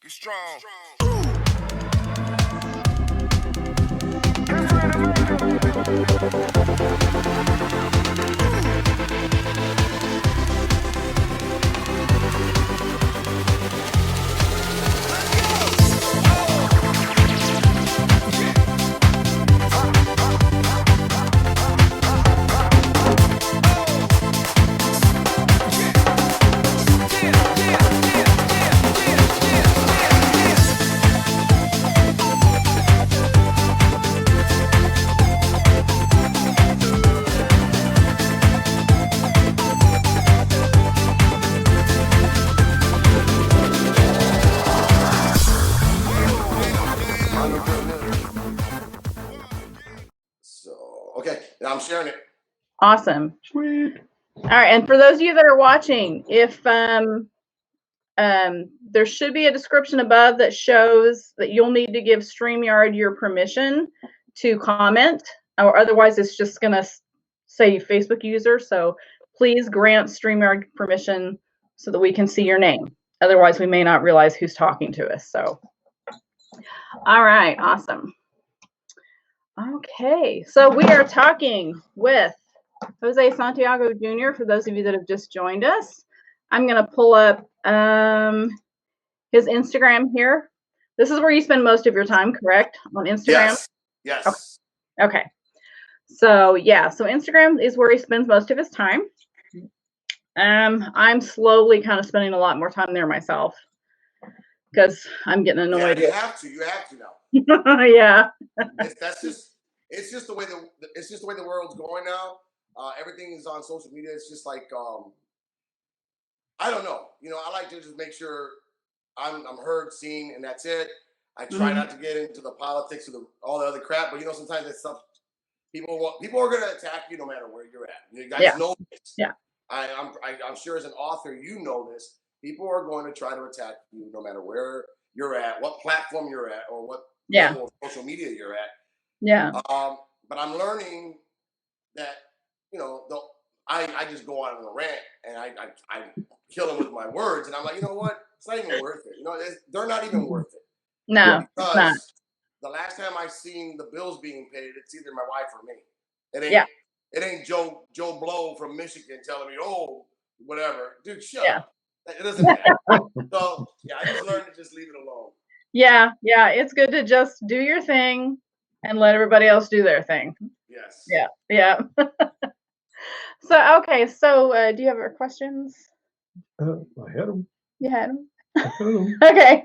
Be strong. Okay, now I'm sharing it. Awesome. Sweet. All right, and for those of you that are watching, if there should be a description above that shows that you'll need to give StreamYard your permission to comment, or otherwise it's just going to say Facebook user. So please grant StreamYard permission so that we can see your name. Otherwise, we may not realize who's talking to us. So, all right, awesome. Okay, so we are talking with Jose Santiago Jr. For those of you that have just joined us, I'm going to pull up his Instagram here. This is where you spend most of your time, correct? On Instagram? Yes. Okay. So yeah, so Instagram is where he spends most of his time. I'm slowly kind of spending a lot more time there myself because I'm getting annoyed. Yeah, you have to now. Yeah. It's just the way the world's going now. Everything is on social media. It's just like I don't know. I like to just make sure I'm heard, seen, and that's it. I try not to get into the politics or all the other crap, but sometimes that stuff people are going to attack you no matter where you're at. You guys know this. Yeah. I'm sure as an author you know this. People are going to try to attack you no matter where you're at, what platform you're at, or what level of social media you're at. Yeah. But I'm learning that I just go out on a rant and I kill them with my words, and I'm like, you know what? It's not even worth it. They're not even worth it. No, because it's not. The last time I seen the bills being paid, it's either my wife or me. It ain't Joe Blow from Michigan telling me, oh, whatever. Dude, shut up. It doesn't matter. So I just learned to just leave it alone. Yeah, it's good to just do your thing and let everybody else do their thing. Yes. Yeah. So okay, so do you have any questions? I had them. You had them? I had them. Okay.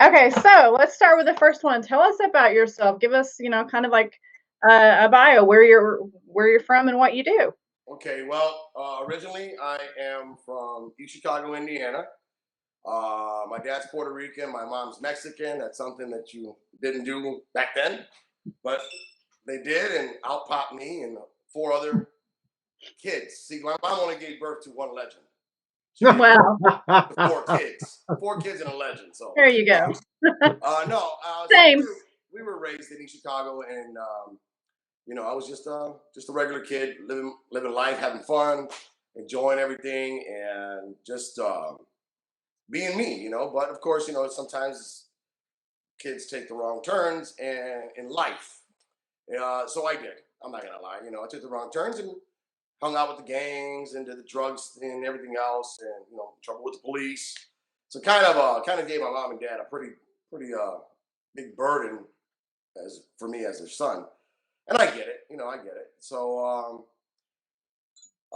Okay, so let's start with the first one. Tell us about yourself. Give us, kind of like a bio, where you're from and what you do. Okay, well, originally I am from East Chicago, Indiana. My dad's Puerto Rican, my mom's Mexican. That's something that you didn't do back then, but they did, and out popped me and 4 other kids. See, my mom only gave birth to 1 legend. Wow. 4 kids and a legend. So there you go. Same. We were raised in East Chicago, and I was just a regular kid, living life, having fun, enjoying everything, and just being me. But of course, sometimes kids take the wrong turns in life. So I did. I'm not gonna lie. I took the wrong turns and hung out with the gangs and did the drugs and everything else, and trouble with the police. So kind of gave my mom and dad a pretty big burden for me as their son, and I get it. I get it. So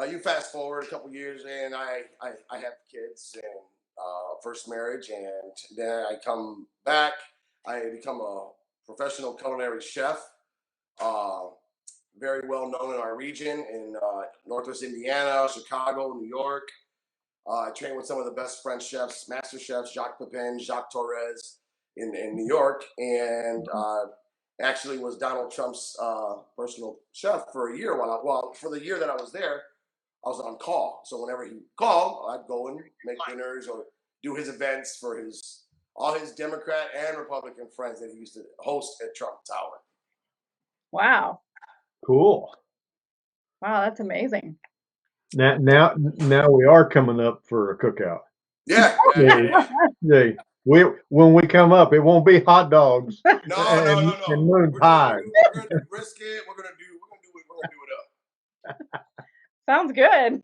you fast forward a couple years, and I have kids and first marriage, and then I come back. I become a professional culinary chef. Very well known in our region in Northwest Indiana, Chicago, New York. I trained with some of the best French chefs, master chefs, Jacques Pepin, Jacques Torres in New York, and actually was Donald Trump's personal chef for a year. For the year that I was there, I was on call. So whenever he called, I'd go and make dinners or do his events for all his Democrat and Republican friends that he used to host at Trump Tower. Wow. Cool. Wow, that's amazing. Now we are coming up for a cookout. Yeah. Hey, when we come up, it won't be hot dogs No. and moon We're pies. gonna do brisket. We're gonna do it up. Sounds good.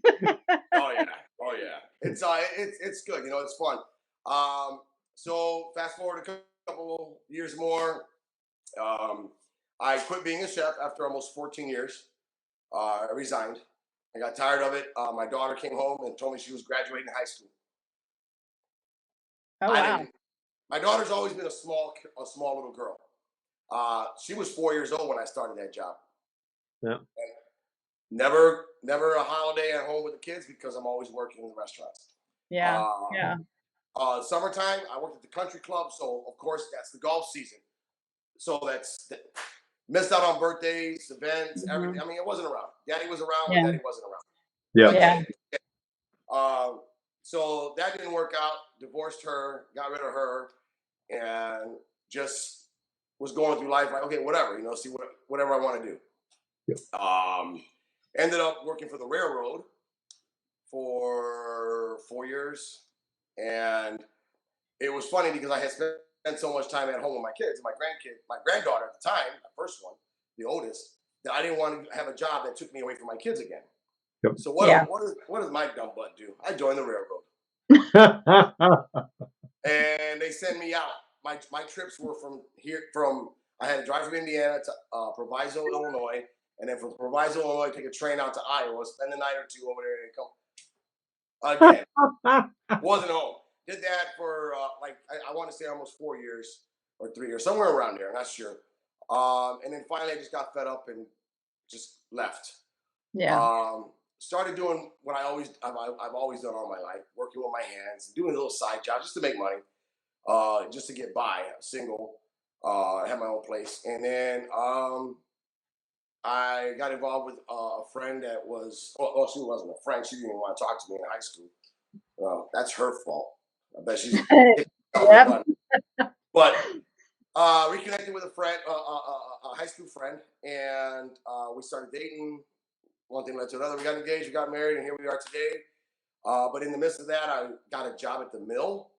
Oh yeah. It's good. You know, it's fun. So fast forward a couple years more. I quit being a chef after almost 14 years. I resigned. I got tired of it. My daughter came home and told me she was graduating high school. Oh I wow. didn't. My daughter's always been a small little girl. She was 4 years old when I started that job. Yeah. And never a holiday at home with the kids because I'm always working in the restaurants. Yeah. Uh, Yeah. Summertime, I worked at the country club, so of course that's the golf season. So missed out on birthdays, events, everything. I mean, it wasn't around. Daddy was around, Yeah. but Daddy wasn't around. Yeah. I Yeah. get it. So that didn't work out. Divorced her, got rid of her, and just was going through life like, okay, whatever, you know, see whatever I want to do. Yep. Ended up working for the railroad for 4 years, and it was funny because I had spent so much time at home with my kids, my granddaughter at the time, my first one, the oldest, that I didn't want to have a job that took me away from my kids again. Yep. So what does my dumb butt do? I joined the railroad, and they sent me out. My trips were I had to drive from Indiana to Proviso, Illinois, and then from Proviso, Illinois, take a train out to Iowa, spend a night or two over there, and come again. Wasn't home. Did that for I want to say almost 4 years or 3 years, somewhere around there. I'm not sure. And then finally, I just got fed up and just left. Yeah. Started doing what I've always done all my life, working with my hands, doing little side jobs just to make money, just to get by. Single, had my own place, and then I got involved with a friend that was. Well, she wasn't a friend. She didn't even want to talk to me in high school. That's her fault. I bet she's Yep. but reconnected with a friend, a high school friend, and we started dating. One thing led to another. We got engaged, we got married, and here we are today. But in the midst of that, I got a job at the mill,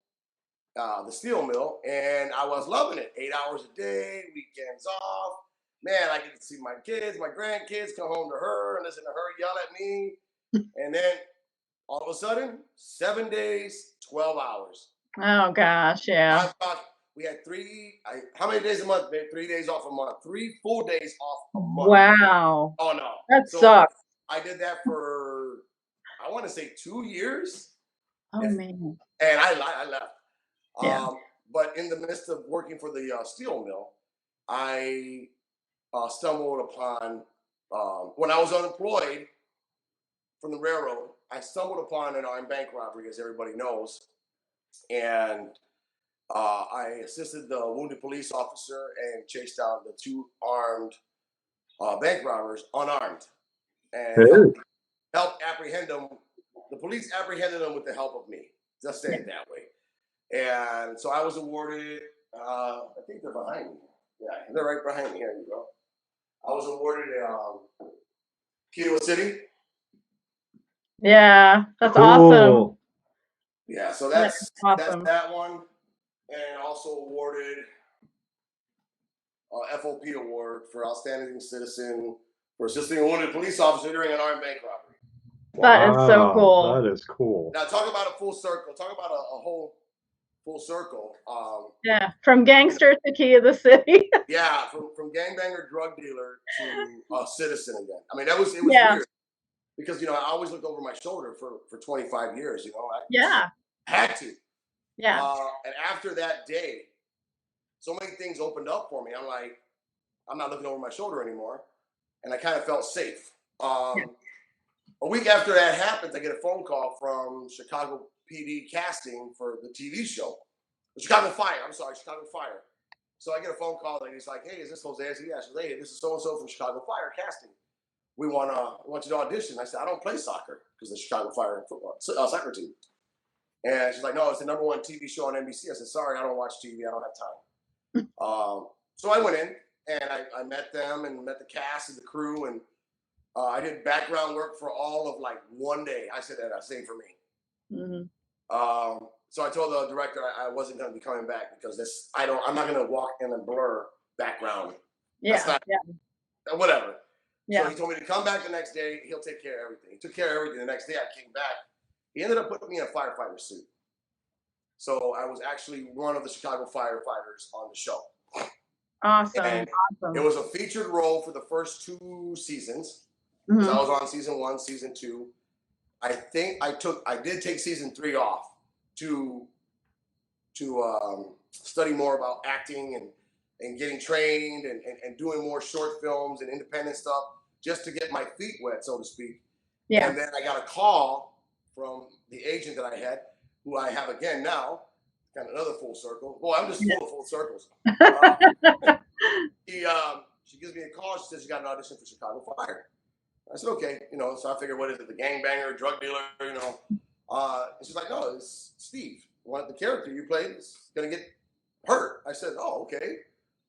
the steel mill, and I was loving it. 8 hours a day, weekends off. Man, I get to see my kids, my grandkids, come home to her and listen to her yell at me. And then all of a sudden, 7 days, 12 hours. Oh gosh, yeah. We had how many days a month, babe? 3 days off a month. 3 full days off a month. Wow. Oh no. That sucks. I did that for, I want to say 2 years. Oh man. And I left. Yeah. But in the midst of working for the steel mill, I stumbled upon, when I was unemployed from the railroad, I stumbled upon an armed bank robbery, as everybody knows. And I assisted the wounded police officer and chased down the 2 armed bank robbers unarmed, and helped apprehend them. The police apprehended them with the help of me. Just say it that way. And so I was awarded. I think they're behind me. Yeah, they're right behind me. Here you go. I was awarded Kiowa City. Yeah, that's awesome. Yeah, so that's awesome. That's that one, and also awarded FOP award for outstanding citizen for assisting a wounded police officer during an armed bank robbery. That is so cool. That is cool. Now talk about a full circle. Talk about a whole full circle. Yeah, from gangster to key of the city. Yeah, from gangbanger drug dealer to a citizen again. I mean, it was weird because I always looked over my shoulder for 25 years. I had to. Yeah. And after that day, so many things opened up for me. I'm like, I'm not looking over my shoulder anymore, and I kind of felt safe. A week after that happens, I get a phone call from Chicago PD casting for the TV show, Chicago Fire. So I get a phone call, and he's like, "Hey, is this Jose?" I said, "Yeah." She said, "Hey, this is so and so from Chicago Fire casting. We want you to audition." I said, "I don't play soccer because the Chicago Fire football soccer team." And she's like, "No, it's the #1 TV show on NBC." I said, "Sorry, I don't watch TV. I don't have time." So I went in and I met them and met the cast and the crew, and I did background work for all of 1 day. I said that same for me. So I told the director I wasn't going to be coming back because I'm not going to walk in a blur background. Yeah. Not, whatever. Yeah. So he told me to come back the next day. He'll take care of everything. He took care of everything. The next day I came back. He ended up putting me in a firefighter suit. So I was actually one of the Chicago firefighters on the show. Awesome. And awesome. It was a featured role for the first 2 seasons. Mm-hmm. So I was on season 1, season 2. I think I did take season 3 off to study more about acting and getting trained and doing more short films and independent stuff just to get my feet wet, so to speak. Yeah. And then I got a call from the agent that I had, who I have again now, kind of another full circle. Boy, I'm just full of full circles. She gives me a call. She says, "You got an audition for Chicago Fire." I said, "Okay." So I figured, what is it, the gangbanger, drug dealer, And she's like, "No, it's Steve. The character you played is going to get hurt." I said, "Oh, okay."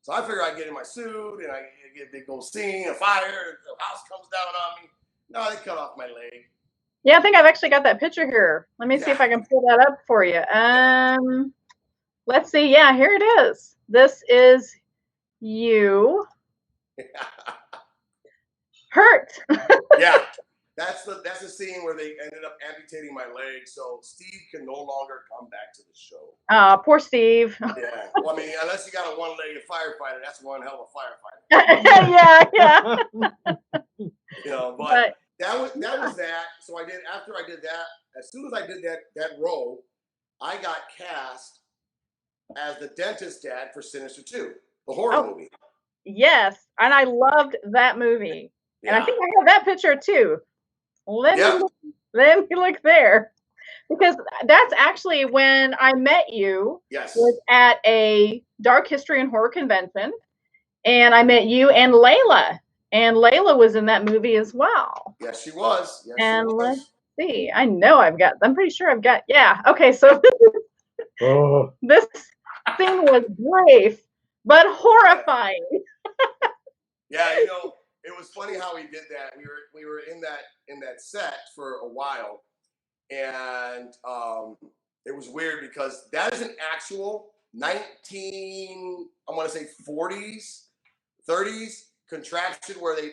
So I figure I get in my suit and I get a big old scene, a fire, the house comes down on me. No, they cut off my leg. Yeah, I think I've actually got that picture here. Let me see if I can pull that up for you. Let's see. Yeah, here it is. This is you. Hurt. Yeah. That's the scene where they ended up amputating my leg, so Steve can no longer come back to the show. Poor Steve. Yeah. Well, I mean, unless you got a one-legged firefighter, that's one hell of a firefighter. yeah. But that was that. So after I did that, as soon as I did that role, I got cast as the dentist dad for Sinister 2, the horror movie. Yes, and I loved that movie. Yeah. And I think I have that picture too. Let me look there, because that's actually when I met you. Yes. Was at a Dark History and Horror convention, and I met you and Layla. And Layla was in that movie as well. Yes, she was. Yes, and she was. Let's see. I'm pretty sure I've got. Yeah. Okay. So this scene was brief but horrifying. Yeah, it was funny how we did that. We were in that set for a while, and it was weird because that is an actual 40s, 30s contraption where they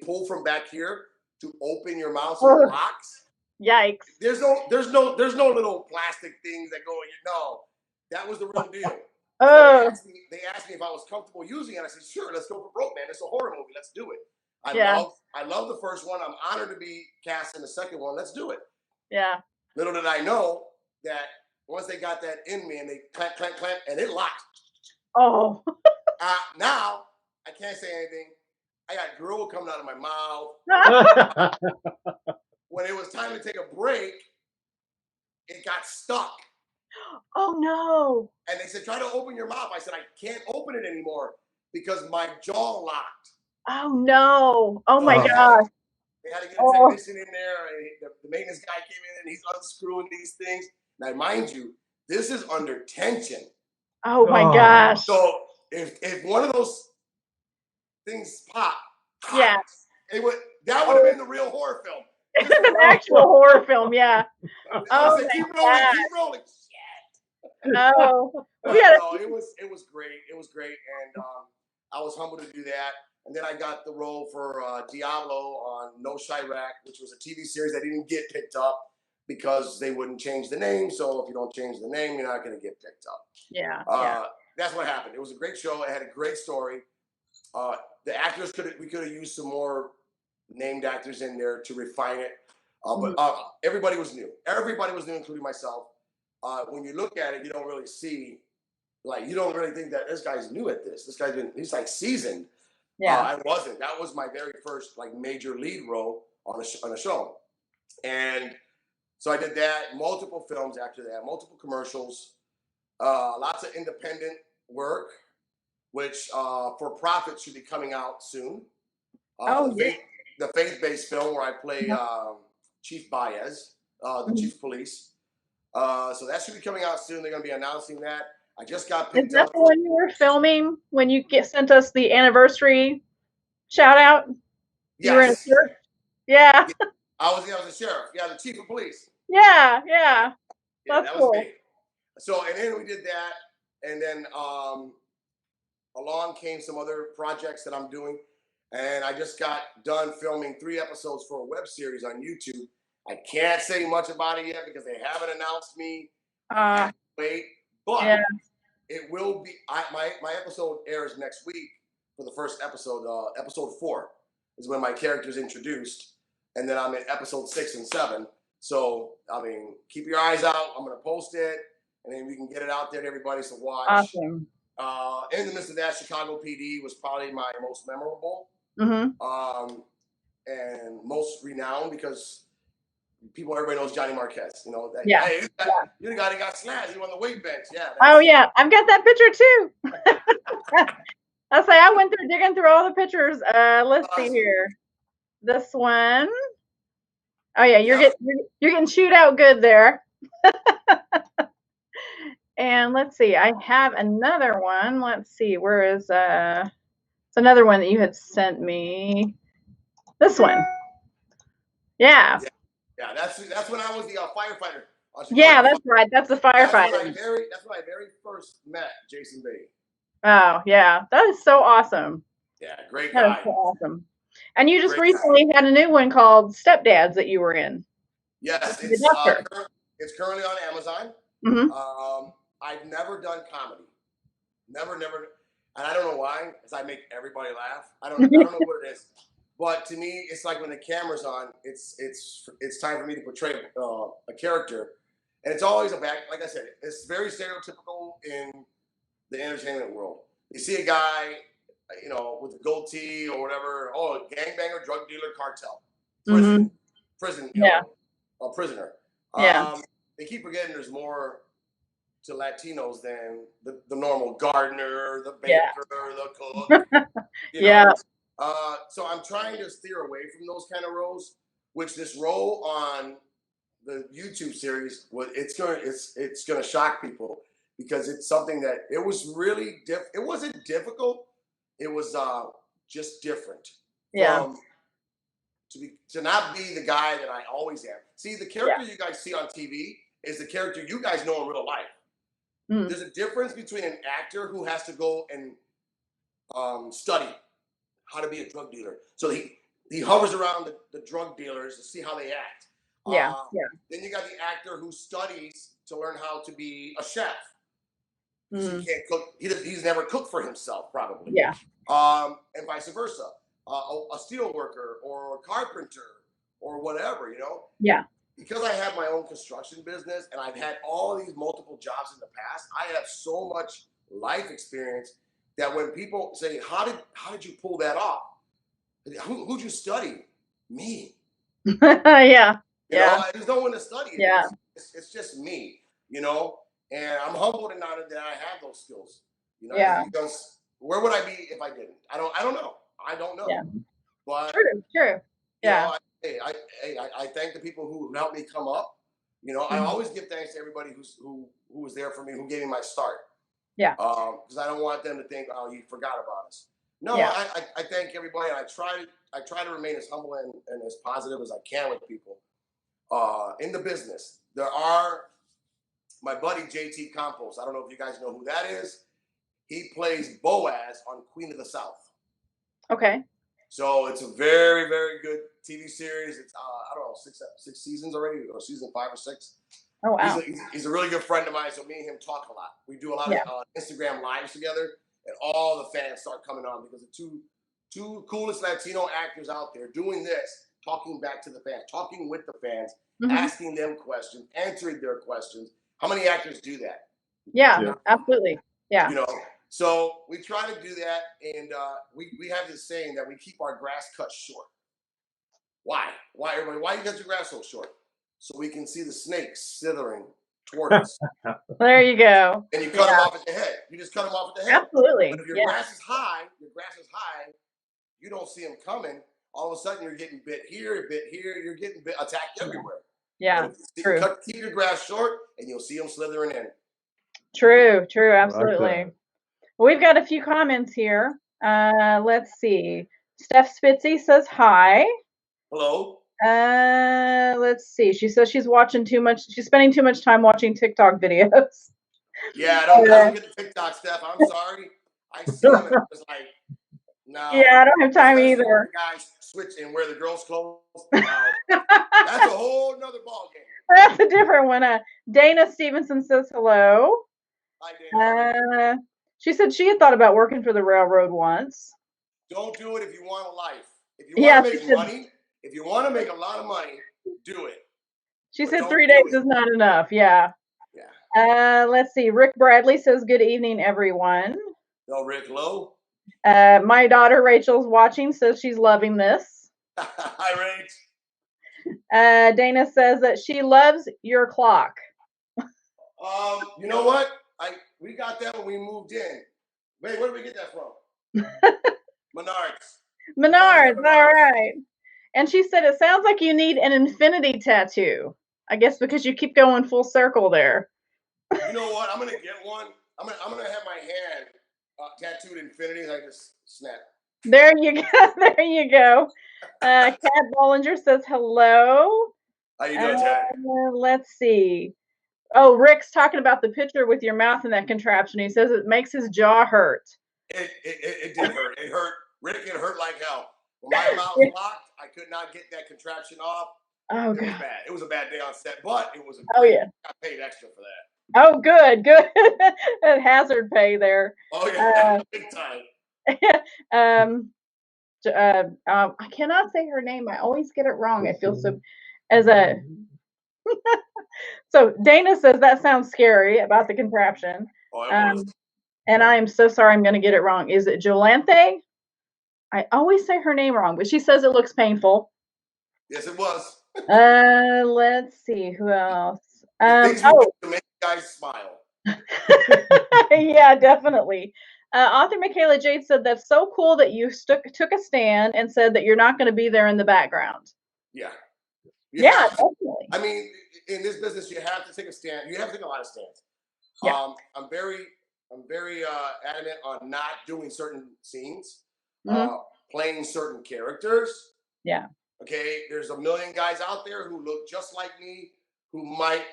pull from back here to open your mouth so it locks. Yikes! There's no little plastic things that go in your. No, that was the real deal. So they asked me if I was comfortable using it. I said, "Sure, let's go for broke, man. It's a horror movie. Let's do it." I love the first one. I'm honored to be cast in the second one. Let's do it. Yeah. Little did I know that once they got that in me and they clamp, and it locked. Oh. Now I can't say anything. I got drool coming out of my mouth. When it was time to take a break, it got stuck. Oh no! And they said, "Try to open your mouth." I said, "I can't open it anymore because my jaw locked." Oh no! Oh my gosh! They had to get a technician in there, and the maintenance guy came in, and he's unscrewing these things. Now, mind you, this is under tension. Oh my gosh! So if one of those things popped, yeah, that would have been the real horror film. An actual horror film, yeah. Said, keep rolling. Oh, it was great. It was great, and I was humbled to do that. And then I got the role for Diablo on No Chirac, which was a TV series that didn't get picked up because they wouldn't change the name. So if you don't change the name, you're not going to get picked up. Yeah. That's what happened. It was a great show. It had a great story. The actors we could have used some more named actors in there to refine it. But everybody was new. Everybody was new, including myself. When you look at it, you don't really see, you don't really think that this guy's new at this. He's like seasoned. Yeah. I wasn't. That was my very first major lead role on a show. And so I did that, multiple films after that, multiple commercials, lots of independent work, which for profit should be coming out soon. The faith-based film where I play Chief Baez, the chief of police. So that should be coming out soon. They're going to be announcing that. I just got picked up. Is that the one you were filming when you sent us the anniversary shout out? Yes. You were in a church? Yeah. I was the sheriff. Yeah, the chief of police. Yeah. Yeah, That's that was cool. me. So, and then we did that, and then along came some other projects that I'm doing, and I just got done filming 3 episodes for a web series on YouTube. I can't say much about it yet because they haven't announced me. I have to wait, but Yeah. it will be. My episode airs next week for the first episode. Episode 4 is when my character is introduced, and then I'm in episode 6 and 7. So I mean, keep your eyes out. I'm gonna post it, and then we can get it out there to everybody to watch. Awesome. In the midst of that, Chicago PD was probably my most memorable, and most renowned because everybody knows Johnny Marquez. You know, that, Yeah. hey, you're the guy that got slammed. You on the weight bench. Yeah. Oh yeah, I've got that picture too. I'll say I went through digging through all the pictures. Let's see here. This one. Oh yeah, you're getting chewed out good there. And let's see, I have another one. Let's see, where is it's another one that you had sent me. This one. Yeah. Yeah, that's when I was the firefighter. Yeah, that's right. That's the firefighter. That's when I very first met Jason Bay. Oh yeah, that is so awesome. Yeah, great guy. That is so awesome. And you just recently had a new one called Stepdads that you were in. Yes, it's currently on Amazon. I've never done comedy. Never. And I don't know why, because I make everybody laugh. I don't know what it is. But to me, it's like when the camera's on, it's time for me to portray a character. And it's always like I said, it's very stereotypical in the entertainment world. You see a guy, you know, with a goatee or whatever, gangbanger, drug dealer, cartel, prison, you know, a prisoner. They keep forgetting there's more to Latinos than the normal gardener, the baker, the cook. You know? So I'm trying to steer away from those kind of roles, which this role on the YouTube series, it's gonna shock people because it's something that it was really it wasn't difficult, it was just different. To not be the guy that I always am. See, the character you guys see on TV is the character you guys know in real life. There's a difference between an actor who has to go and study how to be a drug dealer. So he hovers around the drug dealers to see how they act. Then you got the actor who studies to learn how to be a chef. He can't cook. He's never cooked for himself, probably. And vice versa. A steel worker or a carpenter or whatever, you know? Because I have my own construction business and I've had all these multiple jobs in the past, I have so much life experience that when people say, how did you pull that off? Who'd you study? Me. You know, there's no one to study it. It's just me, you know? And I'm humbled and honored that I have those skills. You know, because where would I be if I didn't? I don't know. I don't know. But true. You know, I thank the people who helped me come up. You know, I always give thanks to everybody who was there for me, who gave me my start. Because I don't want them to think, oh, you forgot about us. No, I thank everybody, and I try to remain as humble and as positive as I can with people. In the business, there are my buddy JT Campos. I don't know if you guys know who that is. He plays Boaz on Queen of the South. Okay. So it's a very, very good TV series. It's I don't know, six seasons already, or season 5 or 6. Oh wow. He's a really good friend of mine. So me and him talk a lot. We do a lot of Instagram lives together, and all the fans start coming on because the two coolest Latino actors out there doing this, talking back to the fans, talking with the fans, asking them questions, answering their questions. How many actors do that? Yeah. Absolutely. Yeah. You know. So we try to do that, and we have this saying that we keep our grass cut short. Why? Why, everybody? Why you cut your grass so short? So we can see the snakes slithering toward us. There you go. And you cut them off at the head. You just cut them off at the head. Absolutely. But if your grass is high, you don't see them coming. All of a sudden, you're getting bit here, you're getting attacked everywhere. True. Keep your grass short, and you'll see them slithering in. True, absolutely. Well, we've got a few comments here. Let's see. Steph Spitzy says hi. Hello. Let's see. She says she's watching too much. She's spending too much time watching TikTok videos. Yeah, I don't get the TikTok stuff. I'm sorry. I see them and it's like, no. Yeah, I don't have time especially either. when the guys switch and wear the girls' clothes. Wow. That's a whole nother ball game. That's a different one. Dana Stevenson says hello. Hi, Dana. She said she had thought about working for the railroad once. Don't do it if you want a life. If you want to make money, if you want to make a lot of money, do it. She said 3 days is not enough. Yeah. Yeah. Let's see. Rick Bradley says, good evening, everyone. No, Rick, hello. My daughter Rachel's watching, says she's loving this. Hi, Rach. Dana says that she loves your clock. You know what? We got that when we moved in. Wait, where did we get that from? Menards. Menards, all right. And she said it sounds like you need an infinity tattoo. I guess because you keep going full circle there. You know what? I'm gonna get one. I'm gonna have my hand tattooed infinity, and I just snap. There you go. There you go. Kat Bollinger says hello. How you doing, Kat? Let's see. Oh, Rick's talking about the picture with your mouth in that contraption. He says it makes his jaw hurt. It did hurt. It hurt. Rick, it hurt like hell. When my mouth was locked, I could not get that contraption off. Oh, it God. was bad. It was a bad day on set, but it was yeah. I got paid extra for that. Oh, good. That hazard pay there. Oh, yeah. Big time. I cannot say her name. I always get it wrong. I feel so as a so Dana says that sounds scary about the contraption. And I am so sorry I'm going to get it wrong. Is it Jolanthe? I always say her name wrong, but she says it looks painful. Yes, it was. Let's see who else. To make guys smile. Yeah, definitely. Author Michaela Jade said that's so cool that you took a stand and said that you're not going to be there in the background. Yeah. Yeah, definitely. I mean, in this business, you have to take a stand. You have to take a lot of stands. Yeah. I'm very adamant on not doing certain scenes, playing certain characters. Yeah. Okay. There's a million guys out there who look just like me, who might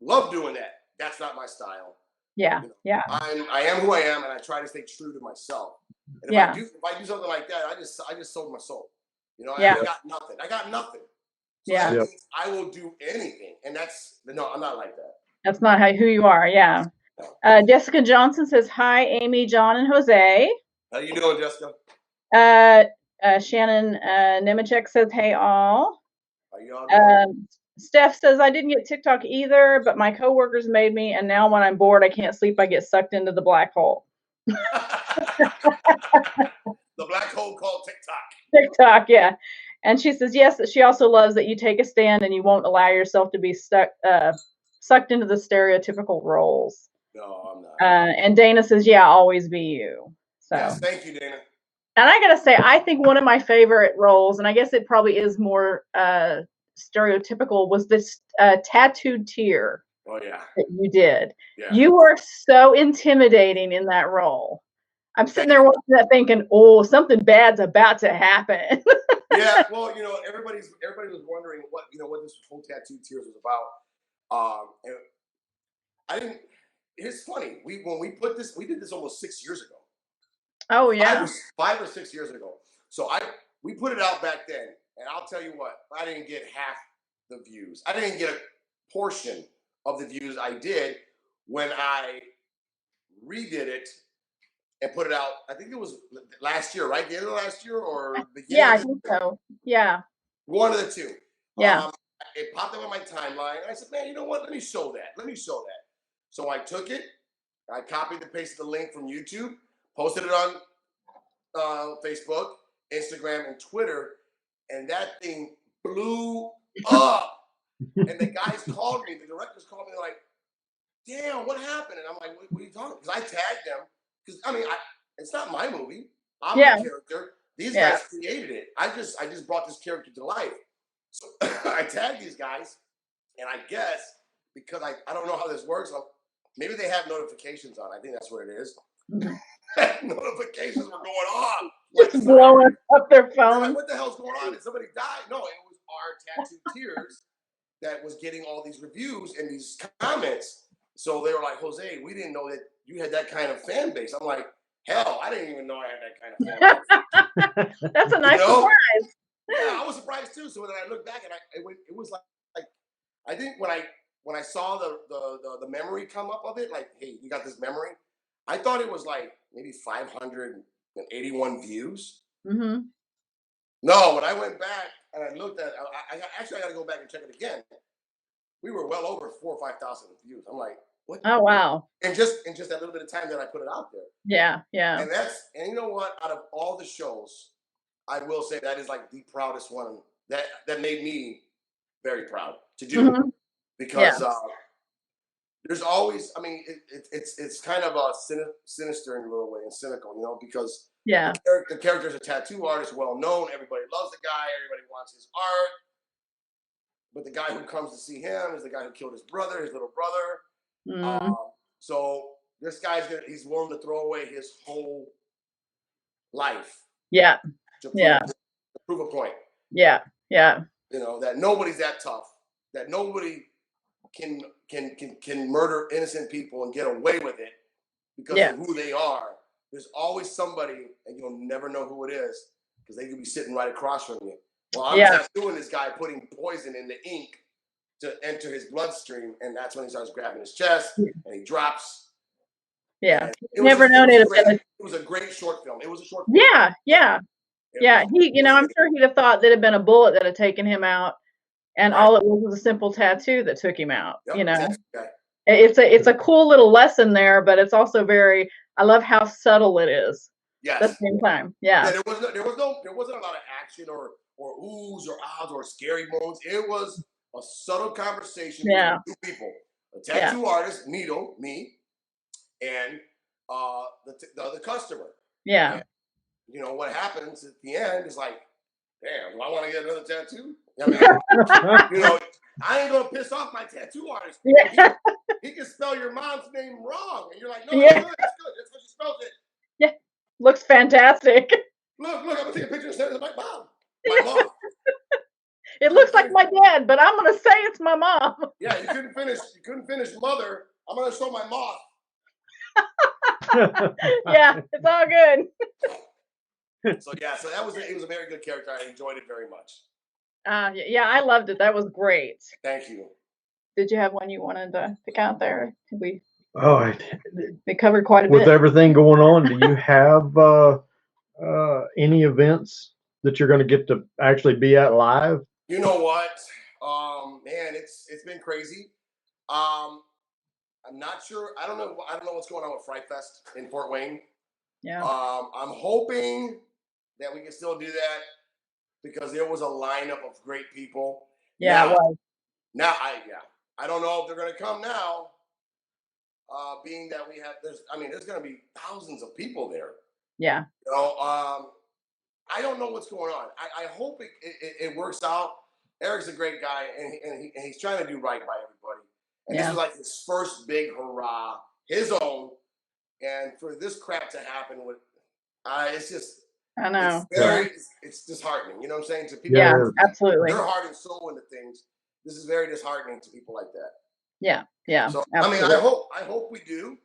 love doing that. That's not my style. Yeah. Yeah. I am who I am, and I try to stay true to myself. And if I do something like that, I just sold my soul. You know, I got nothing. I got nothing. So that means I will do anything, and I'm not like that. That's not who you are. Yeah. Jessica Johnson says hi, Amy, John, and Jose. How you doing, Jessica? Shannon Nemechek says hey all. How y'all doing? Steph says I didn't get TikTok either, but my coworkers made me, and now when I'm bored, I can't sleep. I get sucked into the black hole. The black hole called TikTok. TikTok, yeah. And she says yes. She also loves that you take a stand and you won't allow yourself to be sucked into the stereotypical roles. No, I'm not. And Dana says, yeah, always be you. So yes, thank you, Dana. And I gotta say, I think one of my favorite roles, and I guess it probably is more stereotypical, was this tattooed tear. Oh yeah. That you did. Yeah. You were so intimidating in that role. I'm sitting there watching that thinking, oh, something bad's about to happen. Yeah, well, everybody was wondering what this whole tattooed tears was about. And I didn't. It's funny. When we did this almost 6 years ago. Oh yeah. 5 or 6 years ago. So we put it out back then, and I'll tell you what, I didn't get half the views. I didn't get a portion of the views I did when I redid it and put it out. I think it was last year, right? The end of last year or beginning? Yeah, I think so. Yeah. One of the two. Yeah. It popped up on my timeline. And I said, man, you know what? Let me show that. So I took it. I copied and pasted the link from YouTube, posted it on Facebook, Instagram, and Twitter. And that thing blew up. And the guys called me. The directors called me. They're like, damn, what happened? And I'm like, what are you talking about? Because I tagged them. Because, it's not my movie. I'm the character. These guys created it. I just brought this character to life. So I tagged these guys, and I guess because I don't know how this works. Maybe they have notifications on. I think that's what it is. Notifications were going on. Just blowing up their phone. Like, what the hell's going on? Did somebody die? No, it was Tattoo Tears that was getting all these reviews and these comments. So they were like, Jose, we didn't know that you had that kind of fan base. I'm like, hell, I didn't even know I had that kind of fan base. That's a nice surprise. Yeah, I was surprised too. So then I looked back and it was like I think when I saw the memory come up of it, like, hey, you got this memory. I thought it was like maybe 581 views. Mm-hmm. No, when I went back and I looked at, I got to go back and check it again. We were well over 4,000 or 5,000 views. I'm like, what? Oh wow! And just that little bit of time that I put it out there. Yeah, yeah. And you know what? Out of all the shows, I will say that is like the proudest one that made me very proud to do, because there's always, I mean, it's kind of a sinister in a little way and cynical, you know, because the character's a tattoo artist, well known, everybody loves the guy, everybody wants his art, but the guy who comes to see him is the guy who killed his brother, his little brother. So this guy's he's willing to throw away his whole life. Yeah. To prove a point. Yeah. Yeah. You know, that nobody's that tough, that nobody can murder innocent people and get away with it because of who they are. There's always somebody, and you'll never know who it is because they could be sitting right across from you. Well, I'm tattooing this guy, putting poison in the ink to enter his bloodstream, and that's when he starts grabbing his chest and he drops. Yeah, never known it. It was a great short film. It was a short film. Yeah, yeah, yeah. He, you know, I'm sure he'd have thought there'd have been a bullet that had taken him out, and all it was a simple tattoo that took him out. You know, it's a cool little lesson there, but it's also very. I love how subtle it is. Yes. At the same time, yeah. There wasn't a lot of action or oohs or ahs or scary moments. It was a subtle conversation between two people: a tattoo artist, Needle, me, and the customer. Yeah. And, you know what happens at the end is like, damn, do I want to get another tattoo? I mean, you know, I ain't gonna piss off my tattoo artist. Yeah. He can spell your mom's name wrong, and you're like, no, it's good. It's good. That's what she spells it. Yeah, looks fantastic. Look, I'm gonna take a picture and send it to my mom. My mom. It looks like my dad, but I'm gonna say it's my mom. Yeah, you couldn't finish mother. I'm gonna show my mom. Yeah, it's all good. So it was a very good character. I enjoyed it very much. Yeah, I loved it. That was great. Thank you. Did you have one you wanted to pick out there? We covered quite a bit. With everything going on, do you have any events that you're going to get to actually be at live? You know what? Man, it's been crazy. I'm not sure. I don't know what's going on with Fright Fest in Fort Wayne. Yeah. I'm hoping that we can still do that because there was a lineup of great people. Yeah. Now I don't know if they're going to come now. Being that there's going to be thousands of people there. Yeah. You know, I don't know what's going on. I hope it works out. Eric's a great guy, and he's trying to do right by everybody. And this was like his first big hurrah, his own. And for this crap to happen with, it's just, I know. It's disheartening. You know what I'm saying? To people, absolutely. Their heart and soul into things. This is very disheartening to people like that. Yeah, yeah. So absolutely. I mean, I hope we do,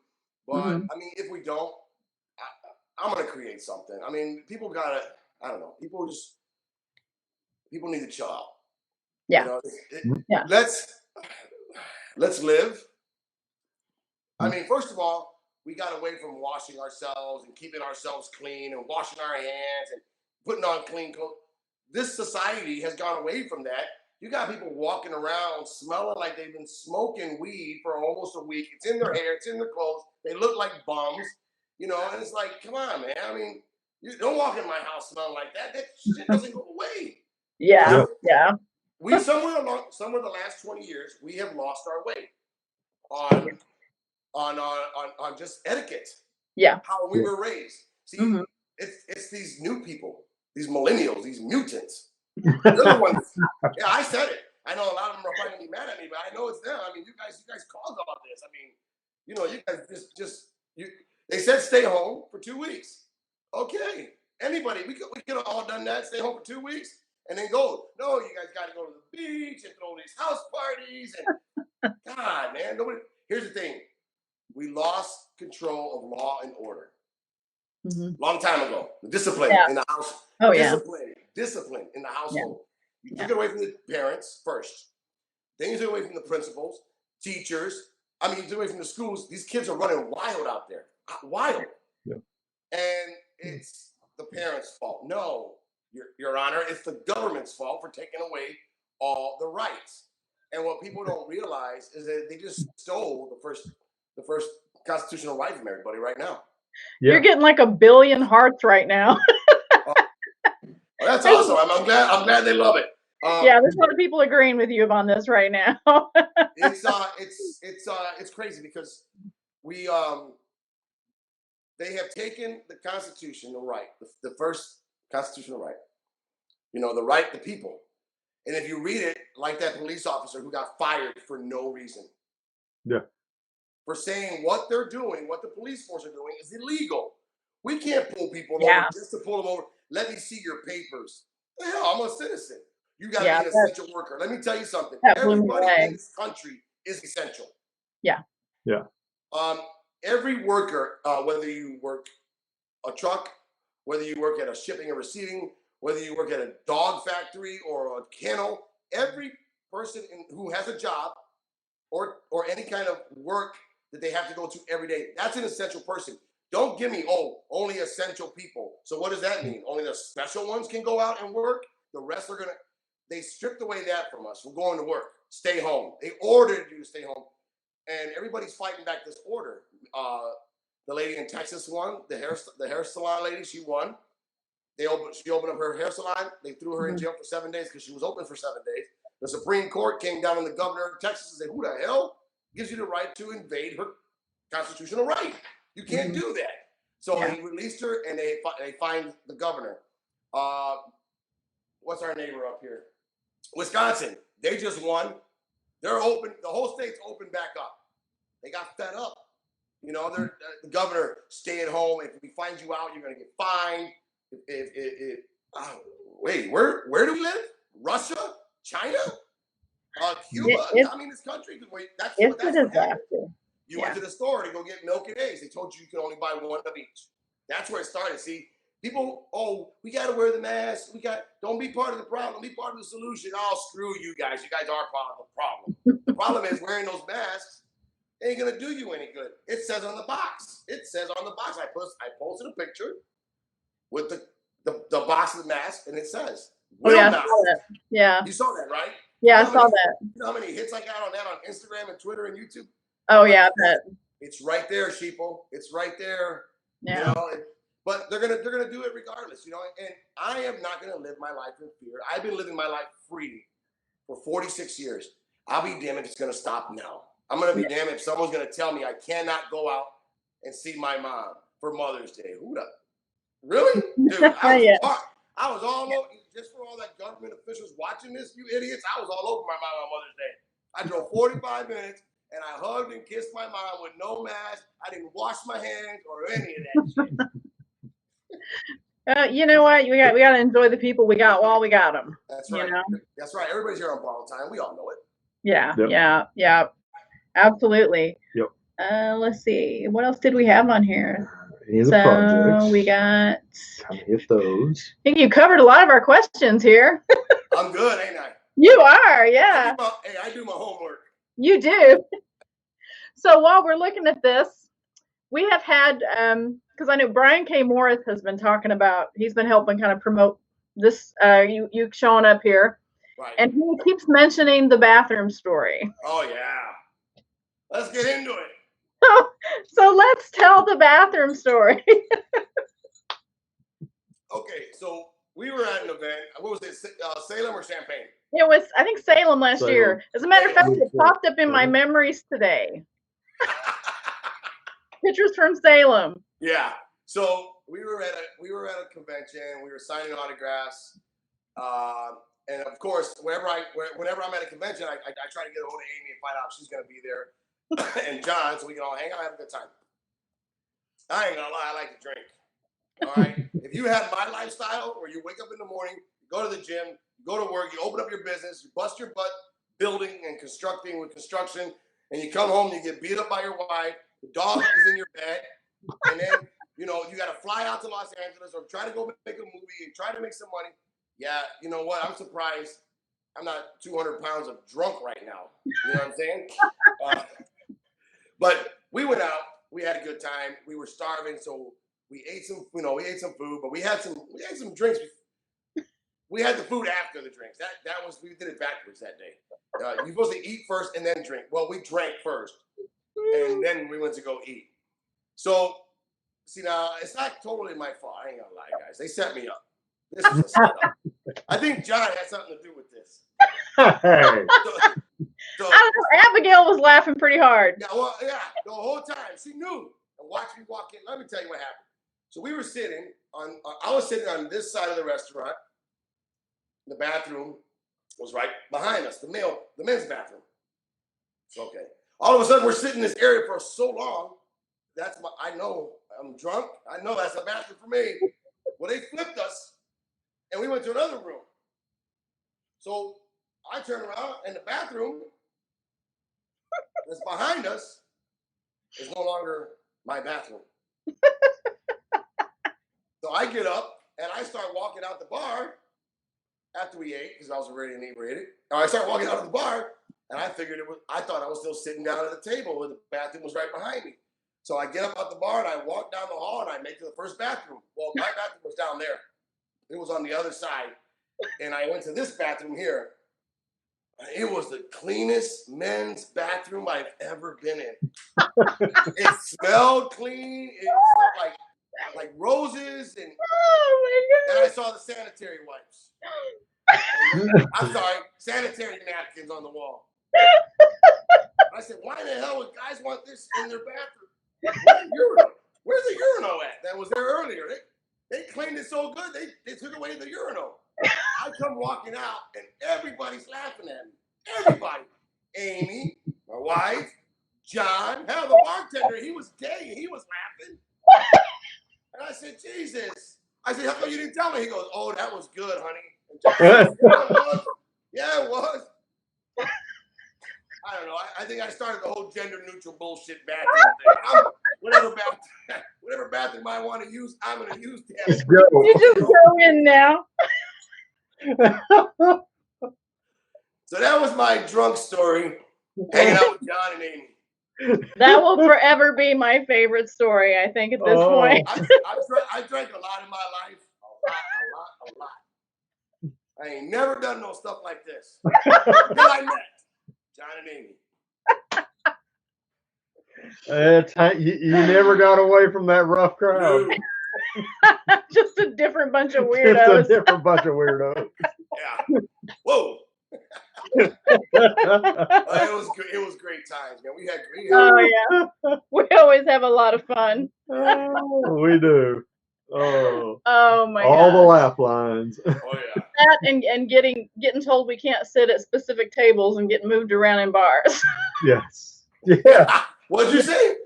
but I mean, if we don't, I'm gonna create something. I mean, people gotta. I don't know. People need to chill out. Yeah. You know, let's live. I mean, first of all, we got away from washing ourselves and keeping ourselves clean and washing our hands and putting on clean clothes. This society has gone away from that. You got people walking around smelling like they've been smoking weed for almost a week. It's in their hair, it's in their clothes. They look like bums, you know, and it's like, come on, man. I mean, you don't walk in my house smelling like that. That shit doesn't go away. Yeah, yeah. We somewhere the last 20 years, we have lost our way on just etiquette. Yeah. How we were raised. See, it's these new people, these millennials, these mutants. They're the ones. Yeah, I said it. I know a lot of them are probably gonna be mad at me, but I know it's them. I mean, you guys caused all this. I mean, you know, you guys they said stay home for 2 weeks. Okay. Anybody, we could have all done that, stay home for 2 weeks. and then go, no, you guys got to go to the beach and throw these house parties. And God, man, nobody. Here's the thing. We lost control of law and order. Long time ago. Discipline in the house. Oh, Discipline in the household. You took Yeah. it away from the parents first. Then you took it away from the principals, teachers. I mean, you took it away from the schools. These kids are running wild out there. Wild. Yeah. And it's the parents' fault. No, Your Honor, it's the government's fault for taking away all the rights. And what people don't realize is that they just stole the first constitutional right from everybody right now. Yeah. You're getting like 1 billion hearts right now. Well, that's awesome. I'm glad they love it. Yeah, there's a lot of people agreeing with you on this right now. It's crazy because they have taken the constitutional right, the first constitutional right, the right to people. And if you read it, like that police officer who got fired for no reason. Yeah. For saying what they're doing, what the police force are doing is illegal. We can't pull people over just to pull them over. Let me see your papers. The hell, I'm a citizen. You got to be an essential worker. Let me tell you something. Everybody in this country is essential. Yeah. Yeah. Every worker, whether you work a truck, whether you work at a shipping and receiving, whether you work at a dog factory or a kennel, every person who has a job or any kind of work that they have to go to every day, that's an essential person. Don't give me, only essential people. So what does that mean? Only the special ones can go out and work? The rest are they stripped away that from us. We're going to work. Stay home. They ordered you to stay home. And everybody's fighting back this order. The lady in Texas won. The hair salon lady, she won. She opened up her hair salon. They threw her in jail for 7 days because she was open for 7 days. The Supreme Court came down on the governor of Texas and said, who the hell gives you the right to invade her constitutional right? You can't do that. So he released her, and they fined the governor. What's our neighbor up here? Wisconsin. They just won. They're open. The whole state's open back up. They got fed up. The governor, stay at home. If we find you out, you're going to get fined. Wait, where do we live? Russia? China? Cuba? Communist country? That's what happened. You went to the store to go get milk and eggs. They told you could only buy one of each. That's where it started. See, people, we got to wear the mask. Don't be part of the problem. Be part of the solution. Screw you guys. You guys are part of the problem. The problem is wearing those masks ain't going to do you any good. It says on the box. I posted a picture with the box of the mask, and it says, I saw that. Yeah. You saw that, right? Yeah, I saw that. You know how many hits I got on that on Instagram and Twitter and YouTube? Oh, yeah, I bet. It's right there, sheeple. It's right there. Yeah. But they're gonna do it regardless, And I am not gonna live my life in fear. I've been living my life free for 46 years. I'll be damned if it's gonna stop now. I'm gonna be damned if someone's gonna tell me I cannot go out and see my mom for Mother's Day. Really? Dude, I was all over, just for all that government officials watching this, you idiots, I was all over my mom on Mother's Day. I drove 45 minutes and I hugged and kissed my mom with no mask. I didn't wash my hands or any of that shit. You know what? We got to enjoy the people we got while we got them. That's right. That's right. Everybody's here on borrowed time. We all know it. Yeah. Absolutely. Yep. Let's see. What else did we have on here? Any of the projects? We got. How many of those? I think you covered a lot of our questions here. I'm good, ain't I? You are, yeah. I do my homework. You do. So while we're looking at this, we have had, because I know Brian K. Morris has been talking about, he's been helping kind of promote this, you showing up here. Right. And he keeps mentioning the bathroom story. Oh, yeah. Let's get into it. So let's tell the bathroom story. Okay, so we were at an event. What was it, Salem or Champaign? It was, I think, Salem last year. As a matter of fact, it popped up in my memories today. Pictures from Salem. Yeah. So we were at a convention. We were signing autographs, and of course, whenever I'm at a convention, I try to get a hold of Amy and find out if she's going to be there, and John, so we can all hang out and have a good time. I ain't gonna lie, I like to drink. All right. If you have my lifestyle, where you wake up in the morning, you go to the gym, you go to work, you open up your business, you bust your butt building and constructing with construction, and you come home and you get beat up by your wife, the dog is in your bed, and then, you know, you got to fly out to Los Angeles or try to go make a movie and try to make some money. Yeah, you know what? I'm surprised I'm not 200 pounds of drunk right now. You know what I'm saying? But we went out. We had a good time. We were starving, so we ate some. You know, we ate some food, but we had some drinks. We had the food after the drinks. We did it backwards that day. You're supposed to eat first and then drink. Well, we drank first, and then we went to go eat. So, see, now it's not totally my fault. I ain't gonna lie, guys. They set me up. This is a setup. I think John had something to do with this. So, I don't know, Abigail was laughing pretty hard. Yeah, well, yeah, the whole time she knew and watched me walk in. Let me tell you what happened. So we were sitting on. I was sitting on this side of the restaurant. The bathroom was right behind us. The men's bathroom. Okay. All of a sudden, we're sitting in this area for so long. I know I'm drunk. I know that's a bathroom for me. Well, they flipped us, and we went to another room. So I turned around, and the bathroom that's behind us is no longer my bathroom. So I get up, and I start walking out the bar after we ate, because I was already inebriated. I started walking out of the bar, and I thought I was still sitting down at the table where the bathroom was right behind me. So I get up out the bar, and I walk down the hall, and I make it to the first bathroom. Well, my bathroom was down there. It was on the other side. And I went to this bathroom here. It was the cleanest men's bathroom I've ever been in. It smelled clean. It smelled like roses, and I saw the sanitary wipes. I'm sorry, sanitary napkins on the wall. I said, why the hell would guys want this in their bathroom? Where's the urinal at? That was there earlier. They cleaned it so good, they took away the urinal. I come walking out, and everybody's laughing at me. Everybody. Amy, my wife, John, hell, the bartender, he was gay, and he was laughing. And I said, Jesus. I said, how come you didn't tell me? He goes, oh, that was good, honey. And John said, yeah, it was. I don't know. I think I started the whole gender neutral bullshit bathroom thing. Whatever bathroom I want to use, I'm going to use that. You just go in now. So that was my drunk story, hanging out with John and Amy. That will forever be my favorite story, I think, at this point. I drank a lot in my life. A lot. I ain't never done no stuff like this. Until I met John and Amy. You never got away from that rough crowd. Just a different bunch of weirdos. Just a different bunch of weirdos. Yeah. Whoa. It was great times, man. We had yeah. We always have a lot of fun. We do. Oh my god. All the laugh lines. Oh yeah. That and getting told we can't sit at specific tables and getting moved around in bars. Yes. Yeah. What'd you say?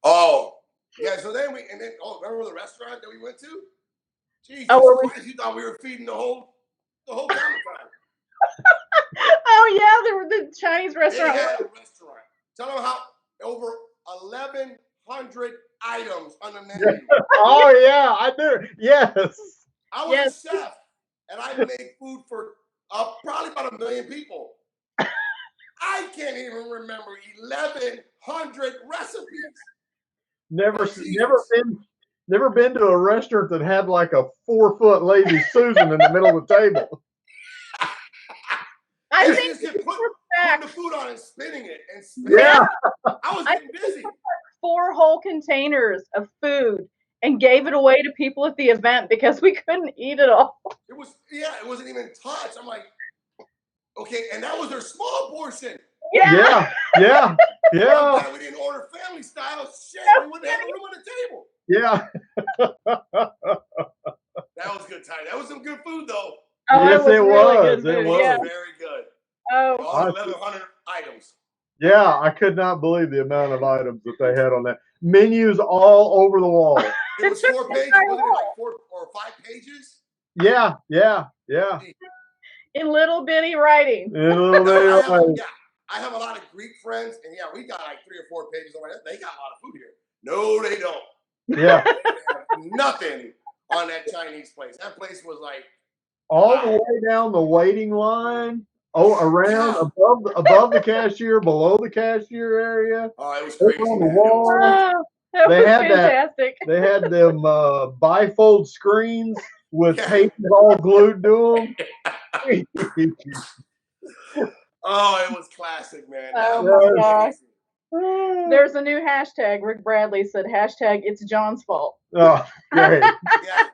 Oh. Yeah, so then remember the restaurant that we went to? Jesus Christ, you thought we were feeding the whole Comic-Con. Oh yeah, there were the Chinese restaurant. They had a restaurant. Tell them how over 1,100 items on the menu. Oh yeah, I do. Yes. I was a chef, and I made food for probably about 1 million people. I can't even remember 1,100 recipes. Never been to a restaurant that had like a 4-foot Lazy Susan in the middle of the table. I think putting the food on and spinning it and spinning yeah. it. I was getting busy. 4 whole containers of food and gave it away to people at the event because we couldn't eat it all. It wasn't even touched. I'm like, okay, and that was their small portion. Yeah. Yeah. We didn't order family style. Shit, we wouldn't have room on the table. Yeah. That was a good time. That was some good food, though. Oh, yes, it was. Really It was. Yeah. Very good. Oh. All 1,100 items. Yeah, I could not believe the amount of items that they had on that. Menus all over the wall. It was 4 pages. Wasn't it like 4 or 5 pages? Yeah. In little bitty writing. I have a lot of Greek friends, and yeah, we got like 3 or 4 pages on that. They got a lot of food here. No, they don't. Yeah. They have nothing on that Chinese place. That place was like all the way down the waiting line. Around above the cashier, below the cashier area. Oh, it was crazy, on the man. wall. That was fantastic. They had them bifold screens with papers all glued to them. Oh, it was classic, man. Oh my gosh. There's a new hashtag. Rick Bradley said hashtag it's John's fault. Oh, great. Yeah.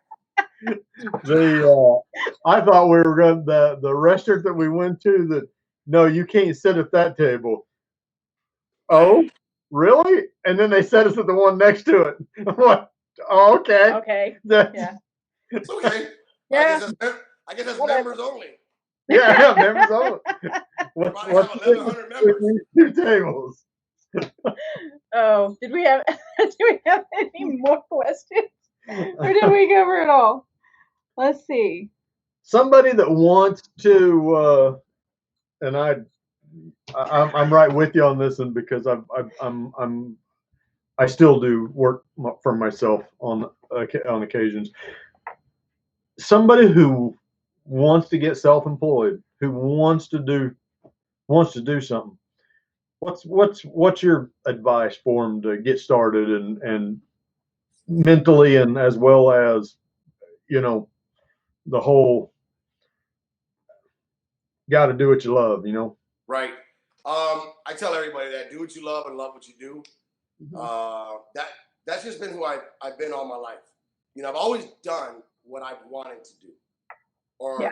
I thought we were going the restaurant that we went to that no, you can't sit at that table. Oh, really? And then they set us at the one next to it. What? Oh, okay. Okay. Yeah. It's okay. Yeah. I guess that's members only. Yeah, members only. What's 1,100 members? 2 tables. Oh, do we have any more questions? Or did we cover it all? Let's see. Somebody that wants to, and I'm right with you on this one because I still do work for myself on occasions. Somebody who wants to get self-employed, who wants to do something. What's your advice for them to get started and mentally and as well as the whole got to do what you love, Right. I tell everybody that do what you love and love what you do. That's just been who I've been all my life. I've always done what I've wanted to do or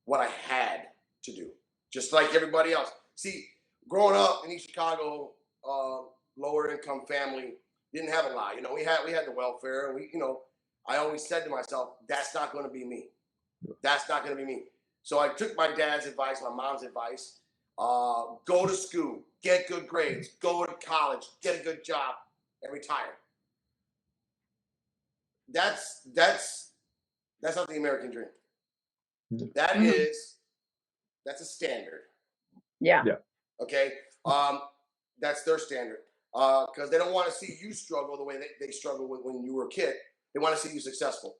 what I had to do, just like everybody else. See, growing up in East Chicago, lower income family, didn't have a lot. We had the welfare, and I always said to myself, that's not going to be me. That's not going to be me. So I took my dad's advice, my mom's advice. Go to school, get good grades, go to college, get a good job, and retire. That's not the American dream. That's a standard. Yeah. Okay. That's their standard. Because they don't want to see you struggle the way they struggled with when you were a kid. They want to see you successful.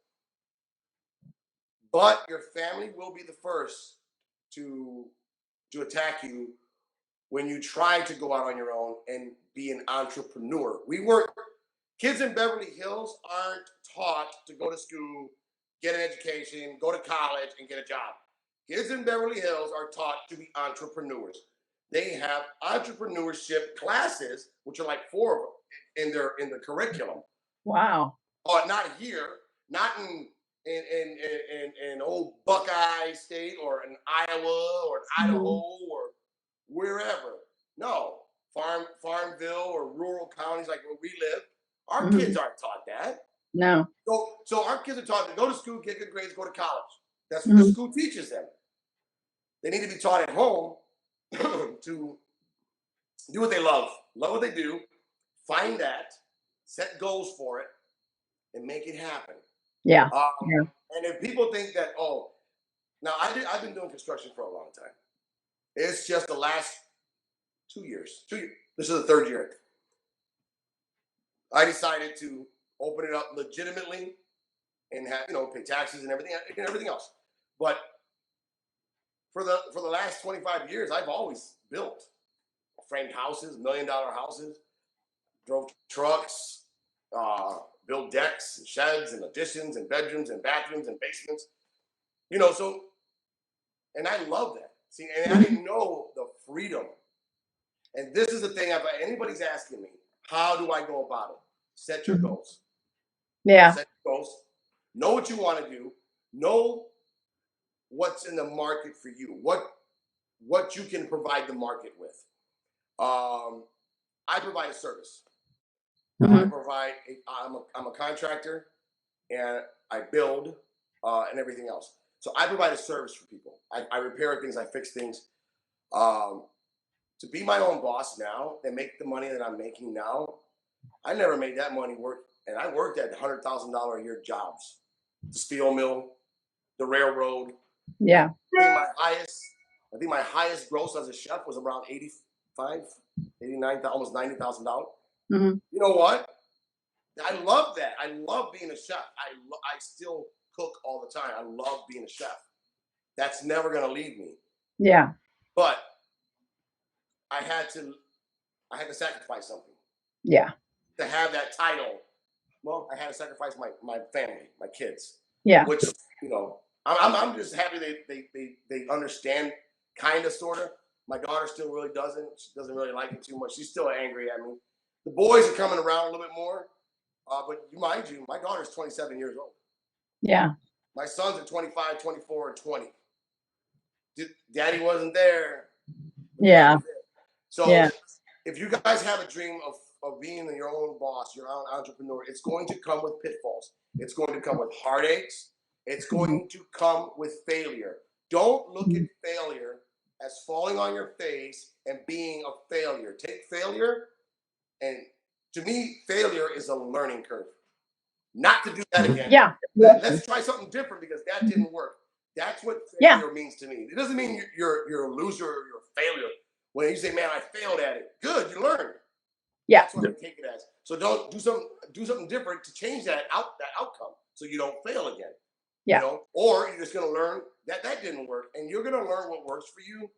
But your family will be the first to attack you when you try to go out on your own and be an entrepreneur. Kids in Beverly Hills aren't taught to go to school, get an education, go to college, and get a job. Kids in Beverly Hills are taught to be entrepreneurs. They have entrepreneurship classes, which are like 4 of them in the curriculum. Wow. Oh, not here, not in old Buckeye State or in Iowa or in Idaho or wherever. No, Farmville or rural counties like where we live. Our kids aren't taught that. No. So our kids are taught to go to school, get good grades, go to college. That's what the school teaches them. They need to be taught at home to do what they love what they do, find that, set goals for it, and make it happen. Yeah. And if people think that, now I've been doing construction for a long time. It's just the last 2 years. This is the 3rd year. I decided to open it up legitimately and have pay taxes and everything else. But for the last 25 years, I've always built framed houses, $1 million houses, drove trucks, built decks and sheds and additions and bedrooms and bathrooms and basements. So, and I love that. See, and I didn't know the freedom. And this is the thing, if anybody's asking me, how do I go about it? Set your goals. Yeah. Set your goals. Know what you want to do. Know what's in the market for you. What you can provide the market with. I provide a service. I'm a contractor, and I build and everything else. So I provide a service for people. I repair things. I fix things. To be my own boss now and make the money that I'm making now, I never made that money work and I worked at $100,000 a year jobs, the steel mill, the railroad. Yeah. I think my highest gross as a chef was around 85, 89, almost $90,000. Mm-hmm. You know what? I love that. I love being a chef. I still cook all the time. I love being a chef. That's never going to leave me. Yeah. But I had to sacrifice something. Yeah. To have that title. Well, I had to sacrifice my family, my kids. Yeah. Which, you know, I'm just happy they understand, kind of, sort of. My daughter still really doesn't. She doesn't really like it too much. She's still angry at me. The boys are coming around a little bit more. But mind you, my daughter's 27 years old. Yeah. My sons are 25, 24, and 20. Daddy wasn't there. Yeah. So yeah. if you guys have a dream of being your own boss, your own entrepreneur, it's going to come with pitfalls. It's going to come with heartaches. It's going to come with failure. Don't look at failure as falling on your face and being a failure. Take failure, and to me, failure is a learning curve. Not to do that again. Yeah. Let's try something different because that didn't work. That's what failure means to me. It doesn't mean you're a loser or you're a failure. When you say, "Man, I failed at it," good, you learned. Yeah. That's what I take it as. So don't do something different to change that outcome, so you don't fail again. Yeah. You know, or you're just gonna learn that didn't work, and you're gonna learn what works for you.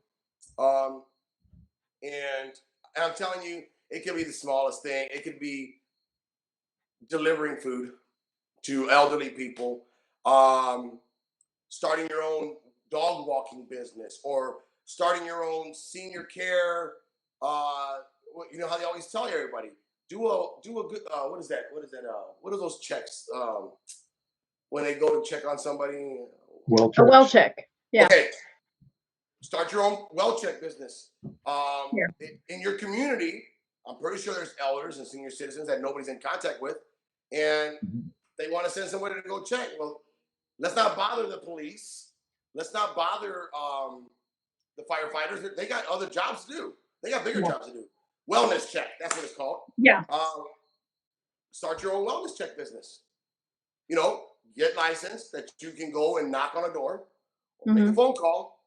And I'm telling you, it could be the smallest thing. It could be delivering food to elderly people, starting your own dog walking business, or starting your own senior care. You know how they always tell everybody, do a good. What is that? What are those checks? When they go to check on somebody. A well check. Yeah. Okay. Start your own well check business. In your community, I'm pretty sure there's elders and senior citizens that nobody's in contact with, and they want to send somebody to go check. Well, let's not bother the police. Let's not bother the firefighters. They got other jobs to do. They got bigger jobs to do. Wellness check. That's what it's called. Yeah. Start your own wellness check business. You know, get licensed that you can go and knock on a door, or make a phone call.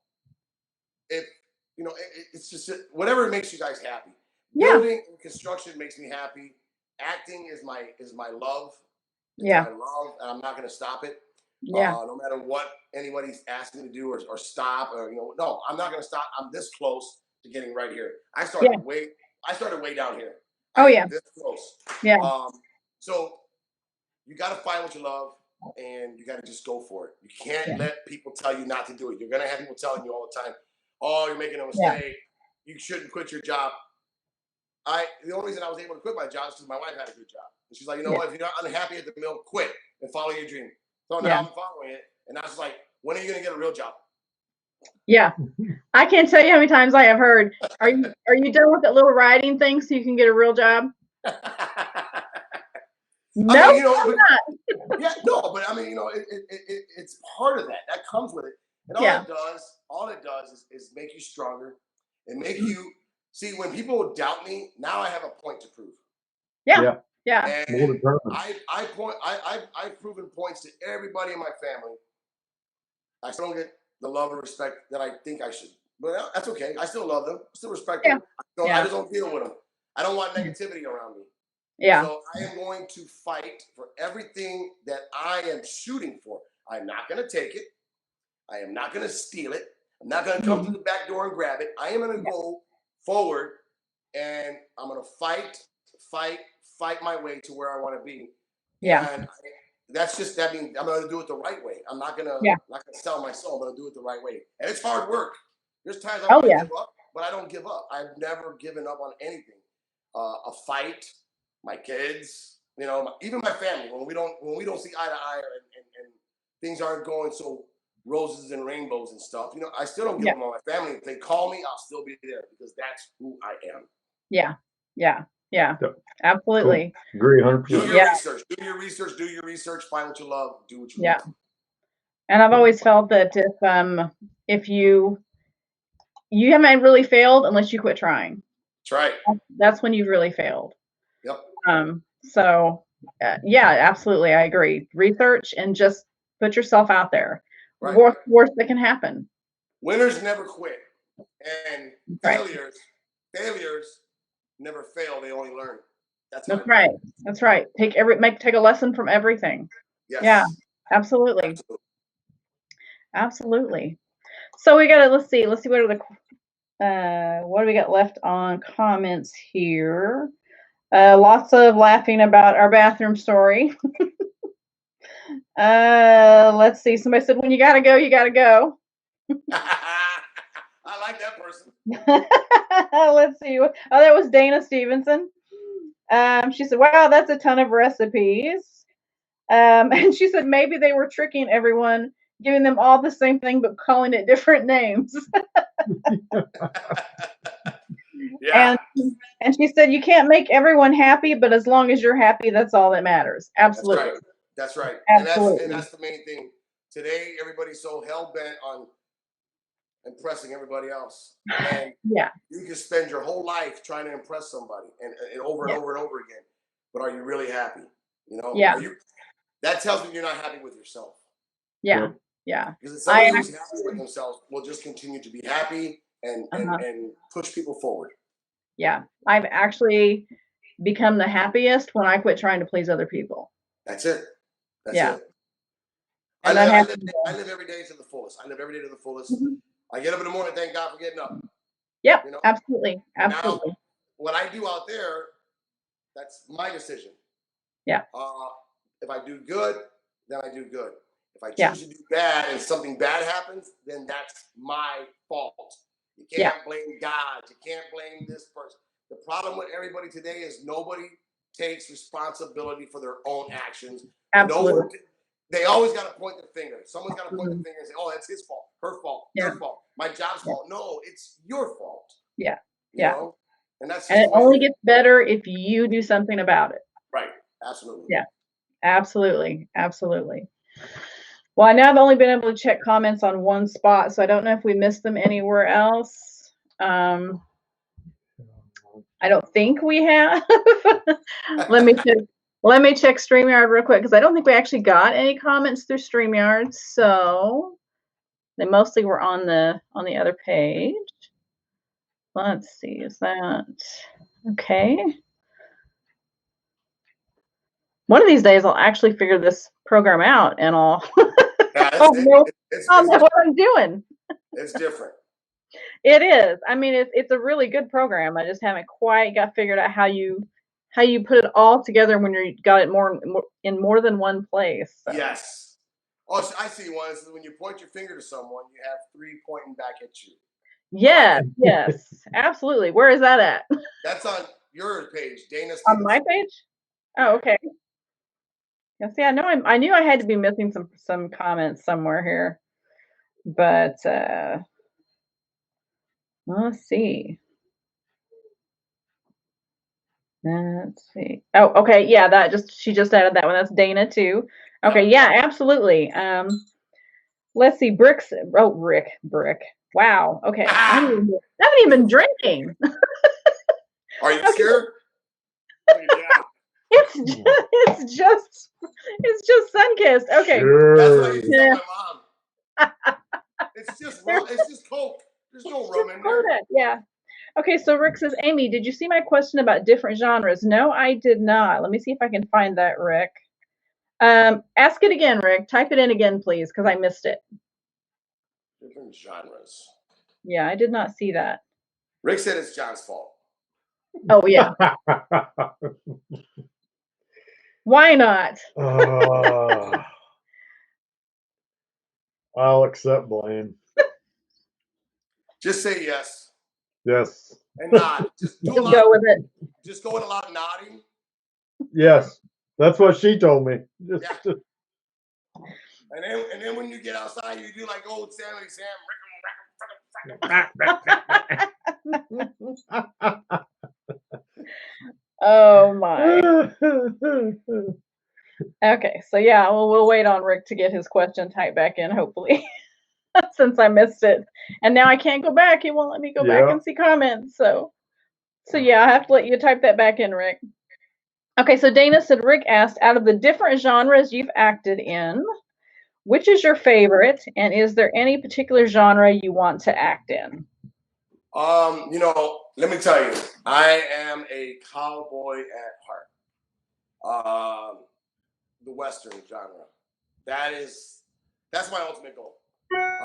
If you know, it's just whatever makes you guys happy. Yeah. Building and construction makes me happy. Acting is my love. It's my love, and I'm not going to stop it. Yeah. No matter what anybody's asking me to do or stop, or no, I'm not going to stop. I'm this close to getting right here. I started way down here. Oh yeah. This close. Yeah. So you got to find what you love, and you got to just go for it. You can't let people tell you not to do it. You're going to have people telling you all the time, "Oh, you're making a mistake. You shouldn't quit your job." The only reason I was able to quit my job is because my wife had a good job. And she's like, "You know what? If you're not unhappy at the mill, quit and follow your dream." So now I'm following it, and I was like, "When are you going to get a real job?" Yeah. I can't tell you how many times I have heard, "Are you done with that little writing thing so you can get a real job?" No, I mean, I'm not. but I mean, it's part of that. That comes with it, and all it does is make you stronger and make you see. When people doubt me, now I have a point to prove. Yeah. And I've proven points to everybody in my family. I still don't get the love and respect that I think I should, but that's okay. I still love them, still respect them. I just don't deal with them. I don't want negativity around me. Yeah. So I am going to fight for everything that I am shooting for. I'm not going to take it. I am not going to steal it. I'm not going to come through the back door and grab it. I am going to go forward, and I'm going to fight my way to where I want to be. Yeah. And that's just that means I'm going to do it the right way. I'm not going to sell my soul. I'm going to do it the right way. And it's hard work. There's times I want to give up, but I don't give up. I've never given up on anything. A fight, my kids, even my family. When we don't see eye to eye, and things aren't going so roses and rainbows and stuff, I still don't give up on my family. If they call me, I'll still be there because that's who I am. Yeah. Absolutely. Cool. Agree 100%. Do your research, find what you love, do what you love. And I've always felt that if you haven't really failed unless you quit trying. That's right. That's when you've really failed. Yep. So Yeah, absolutely. I agree. Research and just put yourself out there. Right. What's worst that can happen? Winners never quit, and Right. failures never fail. They only learn. That's right. That's right. Take a lesson from everything. Yes. Yeah, absolutely. Absolutely. So we got to let's see what are what do we got left on comments here? Lots of laughing about our bathroom story. Let's see. Somebody said, when you gotta go, you gotta go. I like that person. Let's see. Oh, that was Dana Stevenson. She said, wow, that's a ton of recipes. And she said maybe they were tricking everyone, giving them all the same thing but calling it different names. Yeah. And she said you can't make everyone happy, but as long as you're happy, that's all that matters. Absolutely. That's right. Absolutely. And that's the main thing. Today, everybody's so hell-bent on impressing everybody else. And yeah. You can spend your whole life trying to impress somebody and over and over and over again. But are you really happy? You know? Yeah. That tells me you're not happy with yourself. Yeah. Yeah. Because somebody who's happy with themselves will just continue to be happy and push people forward. Yeah. I've actually become the happiest when I quit trying to please other people. That's it. That's it. And I live every day to the fullest. Mm-hmm. I get up in the morning, thank God for getting up. Yep. You know? Absolutely. Absolutely. Now, what I do out there, that's my decision. Yeah. If I do good, then I do good. If I choose to do bad and something bad happens, then that's my fault. You can't blame God. You can't blame this person. The problem with everybody today is nobody takes responsibility for their own actions. Absolutely. They always got to point the finger. Someone's got to point the finger and say, oh, that's his fault, her fault, their fault, my job's fault. No, it's your fault. Yeah. You know? And it only gets better if you do something about it. Right. Absolutely. Yeah. Absolutely. Absolutely. Well, now I've only been able to check comments on one spot, so I don't know if we missed them anywhere else. I don't think we have. Let me check StreamYard real quick because I don't think we actually got any comments through StreamYard. So they mostly were on the other page. Let's see, is that okay? One of these days I'll actually figure this program out and I'll know what I'm doing. It's different. It is. I mean, it's a really good program. I just haven't quite got figured out how you put it all together when you got it in more than one place. So. Yes. Oh, I see one. So when you point your finger to someone, you have three pointing back at you. Yes, yes, absolutely. Where is that at? That's on your page, Dana Stevenson. On my page? Oh, okay. Yeah, see, I knew I had to be missing some comments somewhere here, but let's see. Let's see. Oh, okay. Yeah, she just added that one. That's Dana too. Okay, yeah, absolutely. Let's see. Brick. Wow. Okay. I haven't even drinking. Are you scared? It's just sun-kissed. Okay. Sure. That's what I used to tell my mom. It's just Coke. There's no rum in there. Yeah. Okay, so Rick says, Amy, did you see my question about different genres? No, I did not. Let me see if I can find that, Rick. Ask it again, Rick. Type it in again, please, because I missed it. Different genres. Yeah, I did not see that. Rick said it's John's fault. Oh, yeah. Why not? I'll accept blame. Just say yes. Yes. And nod. Just go with it. Just go with a lot of nodding. Yes. That's what she told me. And then when you get outside, you do like old Sammy Sam. Oh my. Okay, so yeah, we'll wait on Rick to get his question typed back in, hopefully. Since I missed it. And now I can't go back. It won't let me go back and see comments. So yeah, I have to let you type that back in, Rick. Okay, so Dana said, Rick asked, out of the different genres you've acted in, which is your favorite, and is there any particular genre you want to act in? Let me tell you, I am a cowboy at heart. The Western genre. That's my ultimate goal.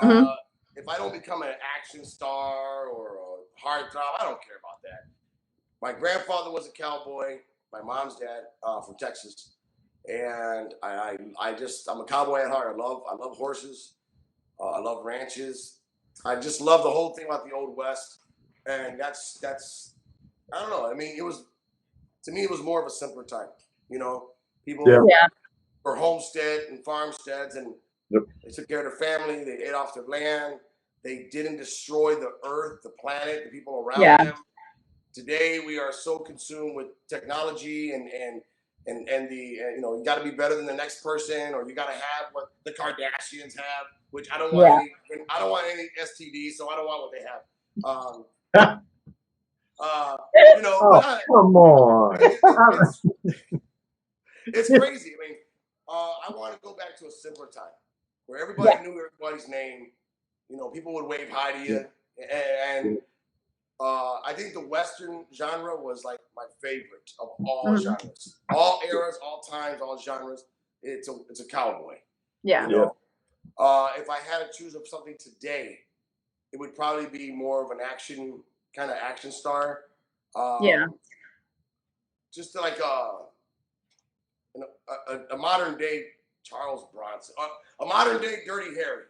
Mm-hmm. If I don't become an action star or a heartthrob, I don't care about that. My grandfather was a cowboy. My mom's dad from Texas, and I'm a cowboy at heart. I love horses. I love ranches. I just love the whole thing about the Old West, and that's I don't know. I mean, to me it was more of a simpler time. People Yeah. were homestead and farmsteads, and they took care of their family. They ate off their land. They didn't destroy the earth, the planet, the people around them. Today we are so consumed with technology and you got to be better than the next person, or you got to have what the Kardashians have, which I don't want any STDs, so I don't want what they have. Come on. It's crazy. I mean, I want to go back to a simpler time where everybody knew everybody's name. People would wave hi to you, and I think the Western genre was like my favorite of all genres, all eras, all times, all genres. It's a cowboy. Yeah. If I had to choose of something today, it would probably be more of an action star. Just like a modern day Charles Bronson, a modern day Dirty Harry.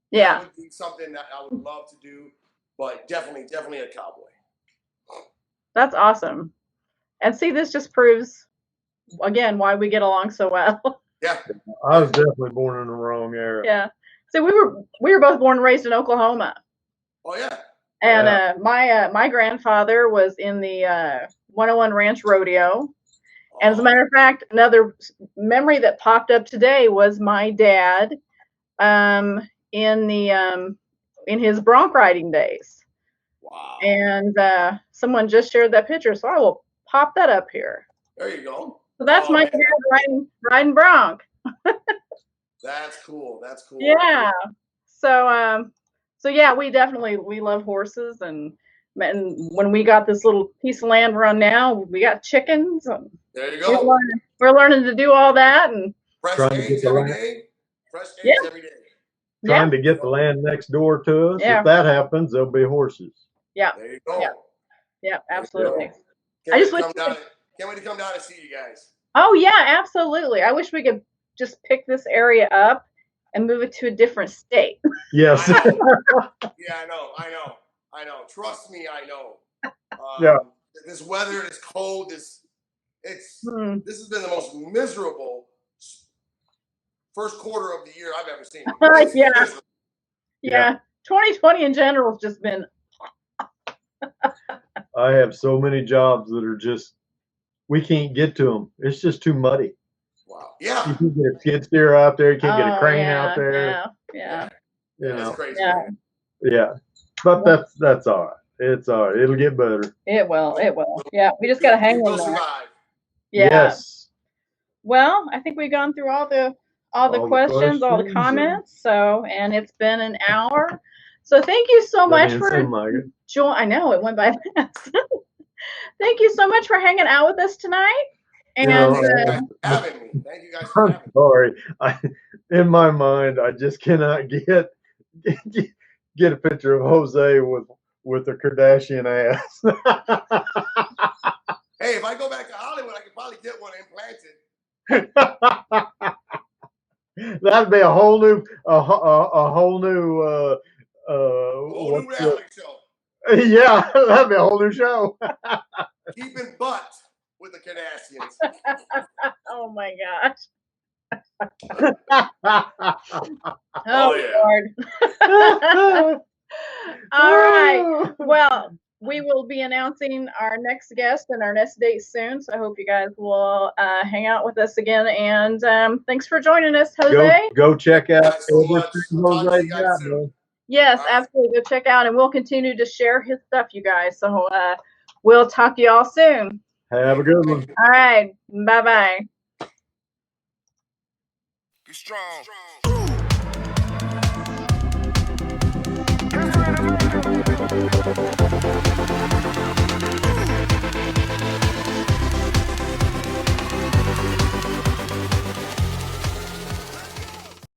Yeah. That would be something that I would love to do, but definitely a cowboy. That's awesome. And see, this just proves, again, why we get along so well. Yeah. I was definitely born in the wrong era. Yeah. So we were both born and raised in Oklahoma. Oh yeah. And my grandfather was in the 101 Ranch Rodeo. And as a matter of fact, another memory that popped up today was my dad in his bronc riding days. Wow. And someone just shared that picture, so I will pop that up here. There you go. So that's my dad riding bronc. That's cool. Yeah. So yeah, we love horses, and when we got this little piece of land we're on now, we got chickens. There you go. We're learning to do all that, and fresh eggs every day. Every day. Trying to get the land next door to us. If that happens, there'll be horses. Yeah. There you go. Yeah, absolutely. Can't wait to come down and see you guys. Oh yeah, absolutely. I wish we could just pick this area up and move it to a different state. Yes. Yeah, I know. Trust me, I know. This weather, this cold, this has been the most miserable first quarter of the year I've ever seen. Yeah. 2020 in general has just been. I have so many jobs that are just, we can't get to them. It's just too muddy. Wow. Yeah. You can't get a skid steer out there. You can't get a crane out there. Yeah. That's crazy. Yeah. But that's all right. It's all right. It'll get better. It will. Yeah. We just got to hang in there. Yeah. Yes. Well, I think we've gone through all the questions, all the comments. And it's been an hour. So thank you so much for joining. I know it went by fast. Thank you so much for hanging out with us tonight. And having me. Thank you guys for having me. I'm sorry. In my mind, I just cannot get a picture of Jose with a Kardashian ass. Hey, if I go back to Hollywood, I could probably get one implanted. That'd be a whole new reality show. Yeah, that'd be a whole new show. Keeping butt with the Kardashians. Oh my gosh. Oh Lord. All right. Well, we will be announcing our next guest and our next date soon. So I hope you guys will hang out with us again. And thanks for joining us, Jose. Go check out Jose. Yes, absolutely. Go check out, and we'll continue to share his stuff, you guys. So we'll talk to you all soon. Have a good one. All right. Bye-bye. Be strong.